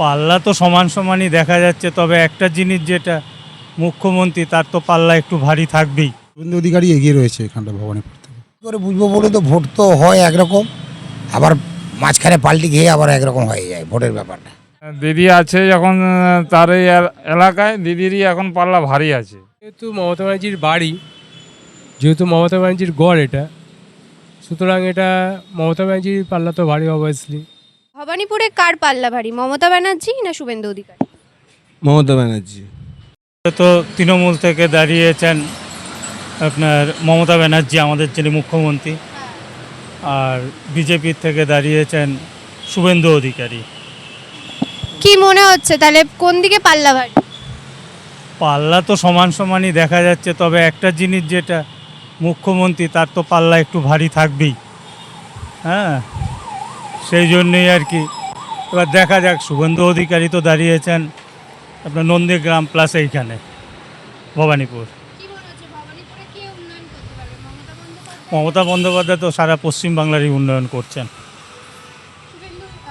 পাল্লা তো সমান সমানই দেখা যাচ্ছে, তবে একটা জিনিস যেটা মুখ্যমন্ত্রী তার তো পাল্লা একটু ভারী থাকবেই। শুভেন্দু অধিকারী এগিয়ে রয়েছে এখানটা ভবানীপুর থেকে। কী করে বুঝবো বলে তো ভোট তো হয় একরকম, আবার মাঝখানে পাল্টি খেয়ে আবার একরকম হয়ে যায় ভোটের ব্যাপারটা। দিদি আছে যখন তার এই এলাকায় দিদিরই এখন পাল্লা ভারী আছে। যেহেতু মমতা ব্যানার্জির বাড়ি, যেহেতু মমতা ব্যানার্জির গড় এটা, সুতরাং এটা মমতা ব্যানার্জির পাল্লা তো ভারী অবভিয়াসলি। ভবানীপুরে কার পাল্লা ভারী, মমতা ব্যানার্জি না শুভেন্দু অধিকারী? মমতা ব্যানার্জি। তো তৃণমূল থেকে দাঁড়িয়েছেন আপনার মমতা ব্যানার্জি, আমাদের যিনি মুখ্যমন্ত্রী, আর বিজেপির থেকে দাঁড়িয়েছেন শুভেন্দু অধিকারী। কি মনে হচ্ছে তাহলে কোন দিকে পাল্লা ভারী? পাল্লা তো সমান সমানই দেখা যাচ্ছে, তবে একটা জিনিস যেটা মুখ্যমন্ত্রী তার তো পাল্লা একটু ভারী থাকবেই। হ্যাঁ, সেই জন্যই আর কি। এবার দেখা যাক, শুভেন্দু অধিকারী তো দাঁড়িয়েছেন আপনার নন্দীগ্রাম প্লাস এইখানে ভবানীপুর। মমতা বন্দ্যোপাধ্যায় তো সারা পশ্চিমবাংলারই উন্নয়ন করছেন।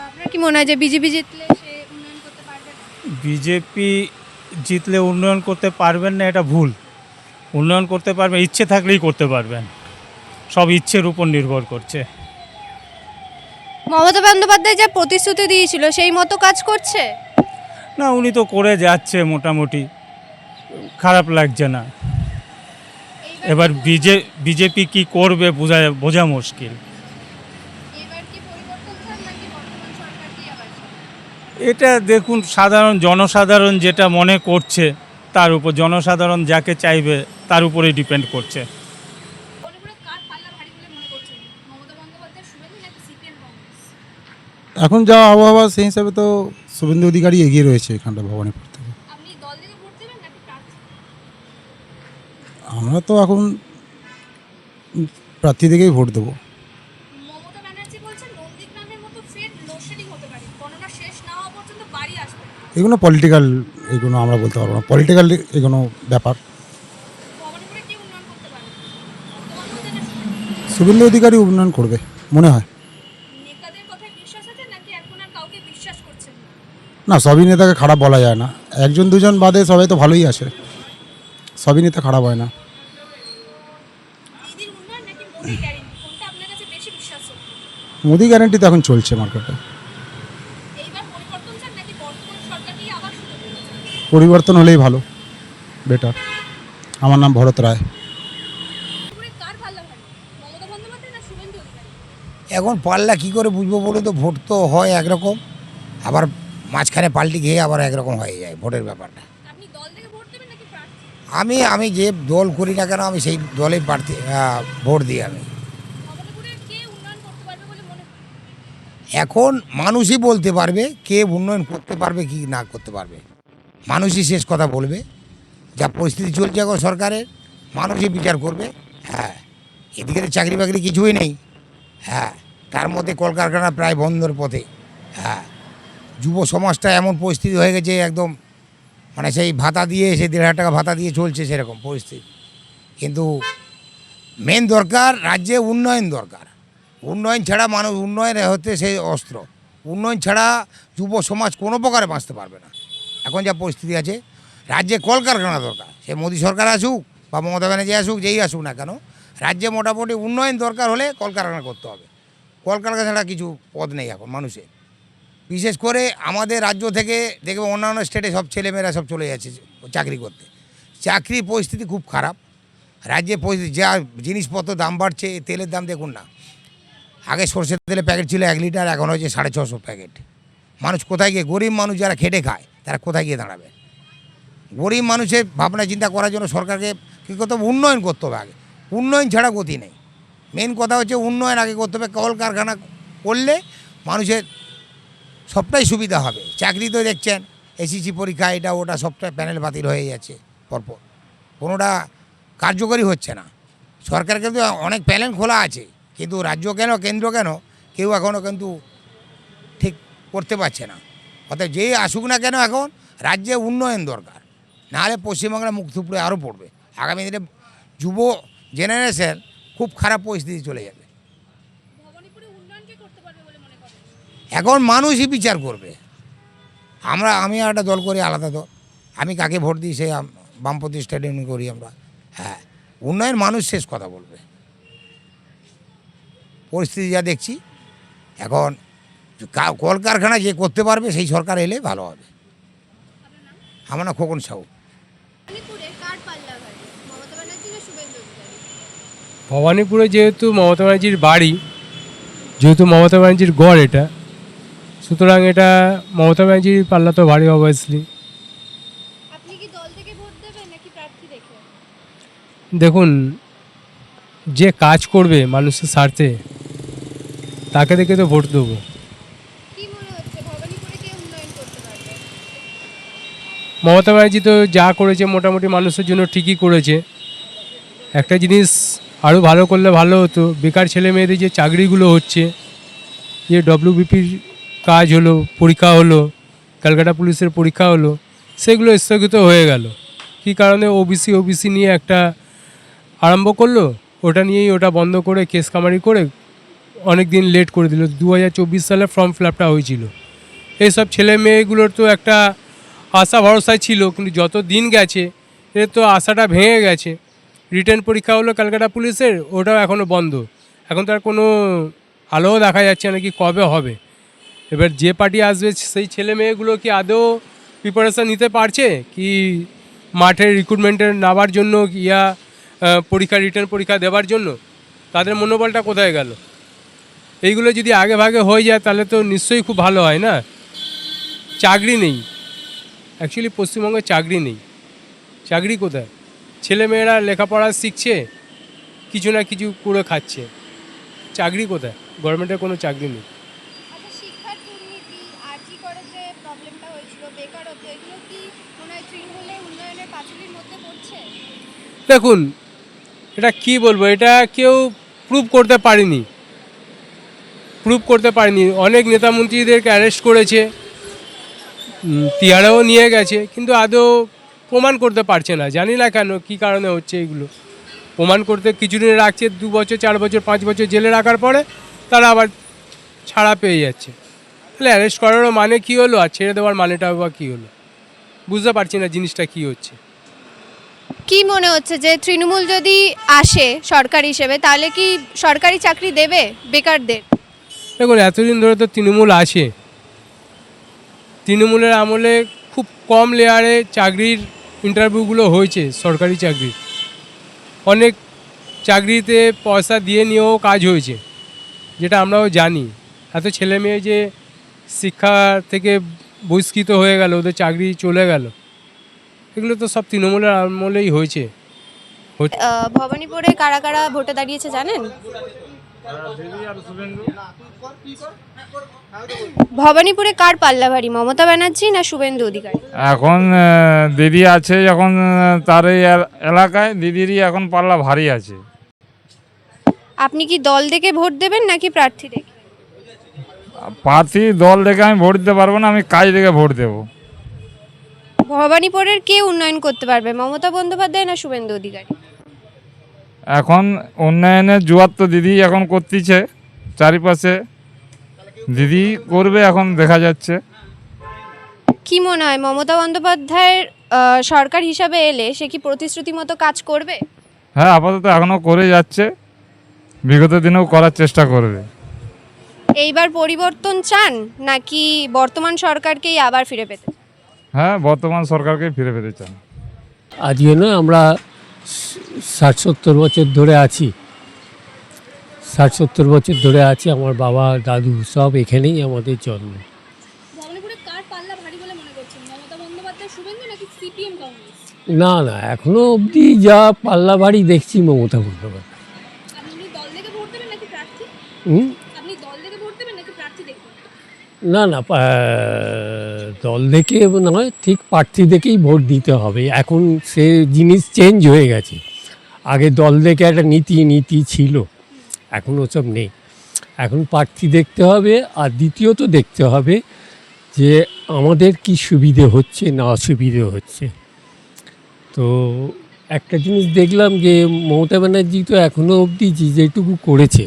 আপনার কি মনে হয় যে বিজেপি জিতলে সে উন্নয়ন করতে পারবে না? বিজেপি জিতলে উন্নয়ন করতে পারবেন না, এটা ভুল। উন্নয়ন করতে পারবেন, ইচ্ছে থাকলেই করতে পারবেন, সব ইচ্ছের উপর নির্ভর করছে। মমতা বন্দ্যোপাধ্যায় যা প্রতিশ্রুতি দিয়েছিল সেই মতো কাজ করছে? না, উনি তো করে যাচ্ছে মোটামুটি, খারাপ লাগছে না। এবার বিজেপি কি করবে বোঝা মুশকিল। এটা দেখুন, জনসাধারণ যেটা মনে করছে তার উপর, জনসাধারণ যাকে চাইবে তার উপরেই ডিপেন্ড করছে। এখন যা আবহাওয়া সেই হিসাবে তো শুভেন্দু অধিকারী এগিয়ে রয়েছে এখানটা ভবানীপুর থেকে। আমরা তো এখন প্রার্থী থেকেই ভোট দেবো। এগুলো পলিটিক্যাল, এগুলো আমরা বলতে পারবো না, পলিটিক্যাল এগুলো ব্যাপার। শুভেন্দু অধিকারী উন্নয়ন করবে মনে হয়। না, সবই নেতাকে খারাপ বলা যায় না, একজন দুজন বাদে সবাই তো ভালোই আছে, সবই নেতা খারাপ হয় না। মোদি গ্যারান্টি তো এখন চলছে মার্কেটে। পরিবর্তন হলেই ভালো, বেটার। আমার নাম ভরত রায়। এখন পাল্লা কী করে বুঝবো বলে তো ভোট তো হয় একরকম, আবার মাঝখানে পাল্টি খেয়ে আবার একরকম হয়ে যায় ভোটের ব্যাপারটা। আমি যে দল করি না কেন, আমি সেই দলে ভোট দিই আমি। এখন মানুষই বলতে পারবে কে উন্নয়ন করতে পারবে কি না করতে পারবে, মানুষই শেষ কথা বলবে। যা পরিস্থিতি চলছে এখন সরকারের, মানুষই বিচার করবে। হ্যাঁ, এদিকে তো চাকরি বাকরি কিছুই নেই। হ্যাঁ, তার মধ্যে কলকারখানা প্রায় বন্ধর পথে। হ্যাঁ, যুব সমাজটা এমন পরিস্থিতি হয়ে গেছে একদম, মানে সেই ভাতা দিয়ে, সেই 1,500 টাকা ভাতা দিয়ে চলছে সেরকম পরিস্থিতি। কিন্তু মেন দরকার রাজ্যে উন্নয়ন দরকার। উন্নয়ন ছাড়া মানুষ, উন্নয়ন হতে সেই অস্ত্র, উন্নয়ন ছাড়া যুব সমাজ কোনো প্রকারে বাঁচতে পারবে না। এখন যা পরিস্থিতি আছে, রাজ্যে কলকারখানা দরকার। সে মোদী সরকার আসুক বা মমতা ব্যানার্জি আসুক, যেই আসুক না কেন, রাজ্যে মোটামুটি উন্নয়ন দরকার হলে কলকারখানা করতে হবে। কলকারখানা ছাড়া কিছু পথ নেই এখন মানুষের। বিশেষ করে আমাদের রাজ্য থেকে দেখবে অন্যান্য স্টেটে সব ছেলেমেয়েরা সব চলে যাচ্ছে চাকরি করতে। চাকরির পরিস্থিতি খুব খারাপ রাজ্যে। পরিস্থিতি, যা জিনিসপত্র দাম বাড়ছে, তেলের দাম দেখুন না, আগে সরষের তেলের প্যাকেট ছিল 1 লিটার, এখন হয়েছে 650 প্যাকেট। মানুষ কোথায় গিয়ে, গরিব মানুষ যারা খেটে খায় তারা কোথায় গিয়ে দাঁড়াবে? গরিব মানুষের ভাবনা চিন্তা করার জন্য সরকারকে কী করতে হবে, উন্নয়ন করতে হবে আগে। উন্নয়ন ছাড়া গতি নেই। মেন কথা হচ্ছে উন্নয়ন আগে করতে হবে। কলকারখানা করলে মানুষের সবটাই সুবিধা হবে। চাকরি তো দেখছেন, এসএসসি পরীক্ষা এটা ওটা সবটাই প্যানেল বাতিল হয়ে যাচ্ছে পরপর, কোনোটা কার্যকরী হচ্ছে না। সরকার কিন্তু অনেক প্যানেল খোলা আছে, কিন্তু রাজ্য কেন, কেন্দ্র কেন, কেউ এখনও কিন্তু ঠিক করতে পারছে না। অর্থাৎ যেই আসুক না কেন, এখন রাজ্যে উন্নয়ন দরকার, নাহলে পশ্চিমবাংলা মুখ থুবড়ে আরও পড়বে। আগামী দিনে যুব জেনারেশন খুব খারাপ পরিস্থিতি চলে যাবে। এখন মানুষই বিচার করবে। আমি একটা দল করি, আলাদা দল। আমি কাকে ভোট দিই সে বামপন্থী স্ট্যান্ডিং করি আমরা। হ্যাঁ, উন্নয়ন মানুষ শেষ কথা বলবে। পরিস্থিতি যা দেখছি এখন, কলকারখানা যে করতে পারবে সেই সরকার এলে ভালো হবে। আমার না খোকন সাহু। ভবানীপুরে কার পাল্লা ভারী, মমতা ব্যানার্জি না শুভেন্দু অধিকারী? ভবানীপুরে যেহেতু মমতা ব্যানার্জির বাড়ি, যেহেতু মমতা ব্যানার্জির গড় এটা, সুতরাং এটা মমতা ব্যানার্জির পাল্লা তো ভারী অবভিয়াসলি। আপনি কি দল থেকে ভোট দেবেন নাকি প্রার্থী দেখে? দেখুন, যে কাজ করবে মানুষের স্বার্থে তাকে দেখে তো ভোট দেবো। কি মনে হচ্ছে ভবানীপুরে কে উন্নয়ন করতে পারবে? মমতা ব্যানার্জি তো যা করেছে মোটামুটি মানুষের জন্য ঠিকই করেছে। একটা জিনিস আরও ভালো করলে ভালো হতো, বেকার ছেলে মেয়েদের যে চাকরিগুলো হচ্ছে, যে ডব্লিউবিপির কাজ হলো, পরীক্ষা হলো, ক্যালকাটা পুলিশের পরীক্ষা হলো, সেগুলো স্থগিত হয়ে গেল। কী কারণে? ওবিসি নিয়ে একটা আরম্ভ করলো, ওটা নিয়েই ওটা বন্ধ করে কেস কামারি করে অনেক দিন লেট করে দিল। 2024 সালে ফর্ম ফিল আপটা হয়েছিল। এইসব ছেলে মেয়েগুলোর তো একটা আশা ভরসা ছিল, কিন্তু যত দিন গেছে এর তো আশাটা ভেঙে গেছে। রিটেন পরীক্ষা হলো ক্যালকাটা পুলিশের, ওটাও এখনও বন্ধ। এখন তার কোনো আলোও দেখা যাচ্ছে না কি কবে হবে। এবার যে পার্টি আসবে সেই ছেলে মেয়েগুলো কি আদৌ প্রিপারেশান নিতে পারছে কি মাঠের রিক্রুটমেন্টের নেওয়ার জন্য, ইয়া পরীক্ষা রিটেন পরীক্ষা দেওয়ার জন্য? তাদের মনোবলটা কোথায় গেল? এইগুলো যদি আগে ভাগে হয়ে যায় তাহলে তো নিশ্চয়ই খুব ভালো হয় না। চাকরি নেই, অ্যাকচুয়ালি পশ্চিমবঙ্গে চাকরি নেই। চাকরি কোথায়? ছেলেমেয়েরা লেখাপড়া শিখছে, কিছু না কিছু করে খাচ্ছে, চাকরি কোথায়? গভর্নমেন্টের কোনো চাকরি নেই। আচ্ছা, শিক্ষার দুর্নীতি, আরজি করে যে প্রবলেমটা হয়েছিল, বেকারত্ব, এগুলো কি মনে হয় তৃণমূলের উন্নয়নের পাঁচিলের মধ্যে পড়ছে? দেখুন, এটা কি বলবো, এটা কেউ প্রুভ করতে পারেনি। অনেক নেতামন্ত্রীদেরকে অ্যারেস্ট করেছে, তিহারেও নিয়ে গেছে, কিন্তু আদৌ প্রমাণ করতে পারছে না। জানি না কেন, কী কারণে হচ্ছে এগুলো। প্রমাণ করতে কিছুদিন রাখছে, 2 বছর 4 বছর 5 বছর জেলে রাখার পরে তারা আবার ছাড়া পেয়ে যাচ্ছে। তাহলে অ্যারেস্ট করারও মানে কী হলো, আর ছেড়ে দেওয়ার মানেটাও বা কী হলো? বুঝতে পারছি না জিনিসটা কী হচ্ছে। কি মনে হচ্ছে যে তৃণমূল যদি আসে সরকার হিসেবে তাহলে কি সরকারি চাকরি দেবে বেকারদের? দেখুন, এতদিন ধরে তো তৃণমূল আছে। তৃণমূলের আমলে খুব কম লেয়ারে চাকরির ইন্টারভিউগুলো হয়েছে, সরকারি চাকরির। অনেক চাকরিতে পয়সা দিয়ে নিয়েও কাজ হয়েছে, যেটা আমরাও জানি। এত ছেলে মেয়ে যে শিক্ষা থেকে বহিষ্কৃত হয়ে গেল, ওদের চাকরি চলে গেল, এগুলো তো সব তৃণমূলের আমলেই হয়েছে। ভবানীপুরে কারা কারা ভোটে দাঁড়িয়েছে জানেন? ভবানীপুরে কার পাল্লা ভারী, মমতা ব্যানার্জি না শুভেন্দু অধিকারী? এখন দিদি আছে যখন তার এই এলাকায়, দিদিরই এখন পাল্লা ভারী আছে। আপনি কি দল দেখে ভোট দেবেন নাকি প্রার্থী দেখে? প্রার্থী দল দেখে আমি ভোট দিতে পারবো না, আমি কাজ দেখে ভোট দেবো। ভবানীপুরের কে উন্নয়ন করতে পারবে, মমতা বন্দ্যোপাধ্যায় না শুভেন্দু অধিকারী? এখন উন্নয়নের জোয়ার তো দিদি এখন করতেছে, চারিপাশে দিদি করবে, এখন দেখা যাচ্ছে। কি মনে হয় মমতা বন্দ্যোপাধ্যায়ের সরকার হিসাবে এলে সে কি প্রতিশ্রুতি মতো কাজ করবে? হ্যাঁ, আপাতত এখনও করে যাচ্ছে, বিগত দিনেও করার চেষ্টা করবে। এইবার পরিবর্তন চান নাকি বর্তমান সরকারকেই আবার ফিরে পেতে? হ্যাঁ, বর্তমান সরকারকে ফিরে পেতে চান। আজকে নয়, আমরা 60-70 বছর ধরে আছি। 60-70 বছর ধরে আছি। আমার বাবা দাদু সব এখানেই আমাদের জন্ম। ভবানীপুরে কার পাল্লা ভারী বলে মনে করছেন, মমতা বন্দ্যোপাধ্যায়, শুভেন্দু নাকি সিপিএম কংগ্রেস? না না, এখনো অবধি যা পাল্লা ভারী দেখছি মমতা বন্দ্যোপাধ্যায়। আপনি দল দেখে ভোট দেবেন নাকি প্রার্থী? হুম? আপনি দল দেখে ভোট দেবেন নাকি প্রার্থী দেখে? না না, দল দেখে নয়, ঠিক প্রার্থী দেখেই ভোট দিতে হবে। এখন সে জিনিস চেঞ্জ হয়ে গেছে। আগে দল দেখে একটা নীতি ছিল, এখন ওসব নেই। এখন প্রার্থী দেখতে হবে, আর দ্বিতীয়ত দেখতে হবে যে আমাদের কি সুবিধে হচ্ছে না অসুবিধে হচ্ছে। তো একটা জিনিস দেখলাম যে মমতা ব্যানার্জি তো এখনও অবধি যেটুকু করেছে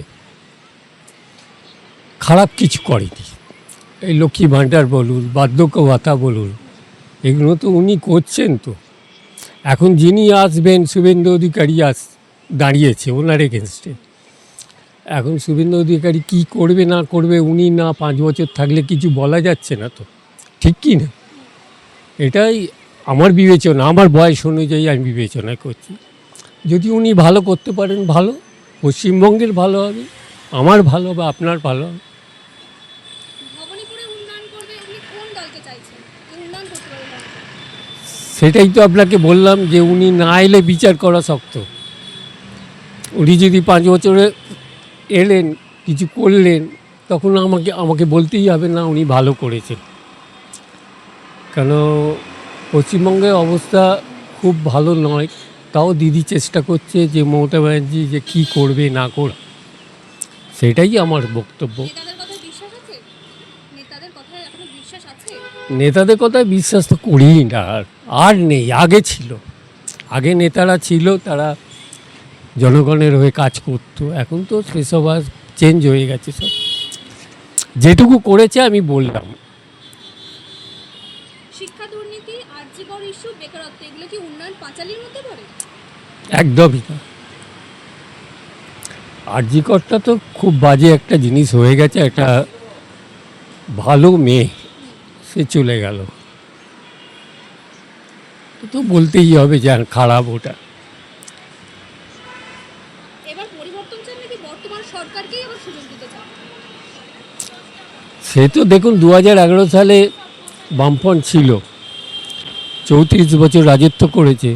খারাপ কিছু করেনি। এই লক্ষ্মী ভাণ্ডার বলুন, বার্ধক্য ভাতা বলুন, এগুলো তো উনি করছেন। তো এখন যিনি আসবেন, শুভেন্দু অধিকারী দাঁড়িয়েছে ওনার এগেনস্টে। এখন শুভেন্দু অধিকারী কী করবে না করবে, উনি না 5 বছর থাকলে কিছু বলা যাচ্ছে না। তো ঠিক কি না? এটাই আমার বিবেচনা, আমার বয়স অনুযায়ী আমি বিবেচনা করছি। যদি উনি ভালো করতে পারেন, ভালো, পশ্চিমবঙ্গের ভালো হবে, আমার ভালো হবে, আপনার ভালো হবে। ভবানীপুরে উন্নয়ন করবে, উনি কোন দলকে চাইছেন যে উন্নয়ন করতে পারবে ভবানীপুরে? সেটাই তো আপনাকে বললাম যে উনি না এলে বিচার করা শক্ত। উনি যদি 5 বছরে এলেন, কিছু করলেন, তখন আমাকে বলতেই হবে না উনি ভালো করেছেন। কেন পশ্চিমবঙ্গের অবস্থা খুব ভালো নয়। তাও দিদি চেষ্টা করছে যে মমতা ব্যানার্জি যে কী করবে না করবে, সেটাই আমার বক্তব্য। নেতাদের কথায় বিশ্বাস আছে? নেতাদের কথায় এখনো বিশ্বাস আছে? নেতাদের কথায় বিশ্বাস তো করি না, আর নেই। আগে ছিল, আগে নেতারা ছিল, তারা জনগণের হয়ে কাজ করতো। এখন তো সেসব আর চেঞ্জ হয়ে গেছে সব। যেটুকু করেছে আমি বললাম। শিক্ষা দুর্নীতি, আরজিকর ইস্যু, বেকারত্ব, এগুলো কি উন্নয়ন পাঁচালীর মধ্যে পড়ে? একদমই না। আরজিকরটা তো খুব বাজে একটা জিনিস হয়ে গেছে। একটা ভালো মেয়ে সে চলে গেল, তো বলতেই হবে যে খারাপ ওটা। এবার পরিবর্তন চান নাকি বর্তমান সরকারকেই আবার সুযোগ দিতে চান? সে তো দেখুন 2011 সালে বামফ্রন্ট ছিল, 34 বছর রাজত্ব করেছে।